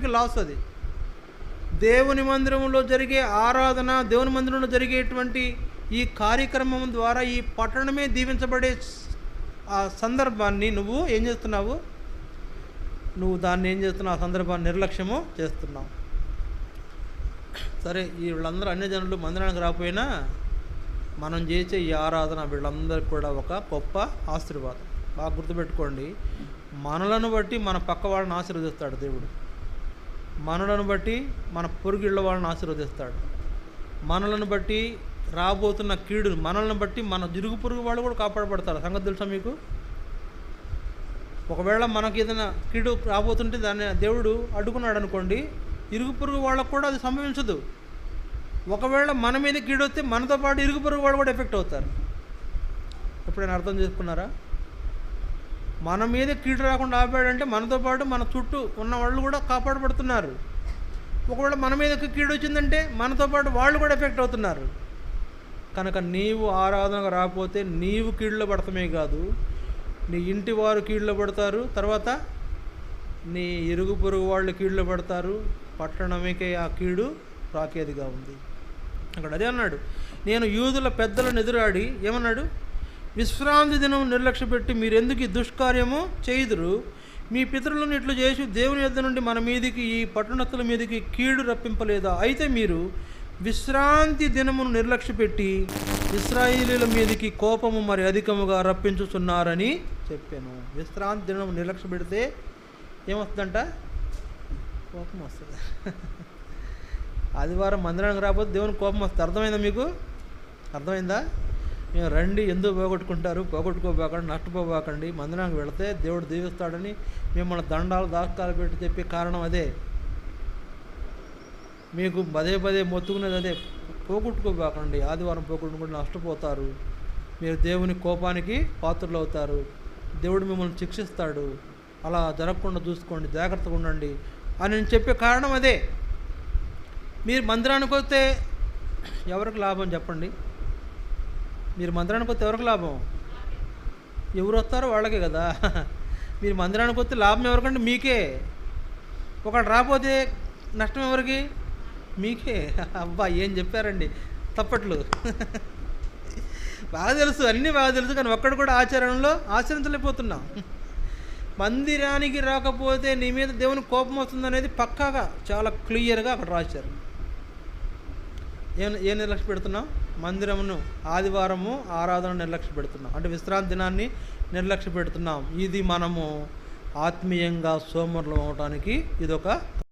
సంఘానికి లాస్ అది. దేవుని మందిరంలో జరిగే ఆరాధన, దేవుని మందిరంలో జరిగేటువంటి ఈ కార్యక్రమం ద్వారా ఈ పట్టణమే దీవించబడే ఆ సందర్భాన్ని నువ్వు ఏం చేస్తున్నావు? నువ్వు దాన్ని ఏం చేస్తున్నావు? ఆ సందర్భాన్ని నిర్లక్ష్యము చేస్తున్నావు. సరే, ఈ వీళ్ళందరూ అన్యజనులు మందిరానికి రాకపోయినా మనం చేసే ఈ ఆరాధన వీళ్ళందరికీ కూడా ఒక గొప్ప ఆశీర్వాదం. బాగా గుర్తుపెట్టుకోండి, మనలను బట్టి మన పక్క వాళ్ళని ఆశీర్వదిస్తాడు దేవుడు. మనలను బట్టి మన పొరుగిళ్ళ వాళ్ళని ఆశీర్వదిస్తాడు. మనలను బట్టి రాబోతున్న కీడును, మనల్ని బట్టి మన ఇరుగు పొరుగు వాళ్ళు కూడా కాపాడబడతారు. సంగతి తెలుసా మీకు? ఒకవేళ మనకి ఏదైనా కీడు రాబోతుంటే దాన్ని దేవుడు అడ్డుకున్నాడు అనుకోండి, ఇరుగు పొరుగు వాళ్ళకు కూడా అది సంభవించదు. ఒకవేళ మన మీద కీడు వస్తే మనతో పాటు ఇరుగు పొరుగు వాళ్ళు కూడా ఎఫెక్ట్ అవుతారు. ఎప్పుడైనా అర్థం చేసుకున్నారా? మన మీద కీడు రాకుండా ఆపాడంటే మనతో పాటు మన చుట్టూ ఉన్న వాళ్ళు కూడా కాపాడబడుతున్నారు. ఒకవేళ మన మీద కీడు వచ్చిందంటే మనతో పాటు వాళ్ళు కూడా ఎఫెక్ట్ అవుతున్నారు. కనుక నీవు ఆరాధనకు రాకపోతే నీవు కీడులో పడతామే కాదు, నీ ఇంటి వారు కీడులో పడతారు, తర్వాత నీ ఇరుగు పొరుగు వాళ్ళు కీడులో పడతారు. పట్టణమేకే ఆ కీడు రాకేదిగా ఉంది. అక్కడ అదే అన్నాడు, నేను యూదుల పెద్దలను ఎదురాడి ఏమన్నాడు? విశ్రాంతి దినం నిర్లక్ష్యపెట్టి మీరెందుకు ఈ దుష్కార్యము చేయుదురు? మీ పితరులను ఇట్లు చేసి దేవుని యొద్ద నుండి మన మీదికి, ఈ పట్టణస్తుల మీదికి కీడు రప్పింపలేదా? అయితే మీరు విశ్రాంతి దినమును నిర్లక్ష్యపెట్టి ఇశ్రాయేలీయుల మీదికి కోపము మరి అధికముగా రప్పించుతున్నారని చెప్పాను. విశ్రాంతి దినము నిర్లక్ష్య పెడితే ఏమొస్తుందంట? కోపం వస్తుంది. ఆదివారం మందిరానికి రాకపోతే దేవునికి కోపం వస్తుంది. అర్థమైందా మీకు? అర్థమైందా? మేము రండి, ఎందుకు పోగొట్టుకుంటారు? పోగొట్టుకోబోకండి, నష్టపోబోకండి. మందిరానికి వెళితే దేవుడు దీవిస్తాడని మిమ్మల్ని దండాలు దాస్కాలు పెట్టి చెప్పే కారణం అదే. మీకు పదే పదే మొత్తుకునేది అదే. పోగొట్టుకోబోకండి, ఆదివారం పోగొట్టుకుంటే నష్టపోతారు, మీరు దేవుని కోపానికి పాత్రలు అవుతారు, దేవుడు మిమ్మల్ని శిక్షిస్తాడు, అలా జరగకుండా చూసుకోండి, జాగ్రత్తగా ఉండండి అని నేను చెప్పే కారణం అదే. మీరు మందిరానికి వస్తే ఎవరికి లాభం చెప్పండి? మీరు మందిరానికి వస్తే ఎవరికి లాభం? ఎవరు వస్తారో వాళ్ళకే కదా. మీరు మందిరానికి వస్తే లాభం ఎవరికంటే మీకే. ఒకటి రాకపోతే నష్టం ఎవరికి? మీకే. అబ్బా, ఏం చెప్పారండి, తప్పట్లు. బాగా తెలుసు, అన్నీ బాగా తెలుసు, కానీ ఒక్కడు కూడా ఆచరణలో ఆచరించలేకపోతున్నాం. మందిరానికి రాకపోతే నీ మీద దేవుని కోపం వస్తుంది అనేది పక్కాగా చాలా క్లియర్గా అక్కడ రాశారు. ఏం నిర్లక్ష్య పెడుతున్నాం? మందిరమును, ఆదివారము ఆరాధన నిర్లక్ష్య పెడుతున్నాం, అంటే విశ్రాంతి దినాన్ని నిర్లక్ష్య పెడుతున్నాం. ఇది మనము ఆత్మీయంగా సోమరులు అవడానికి ఇదొక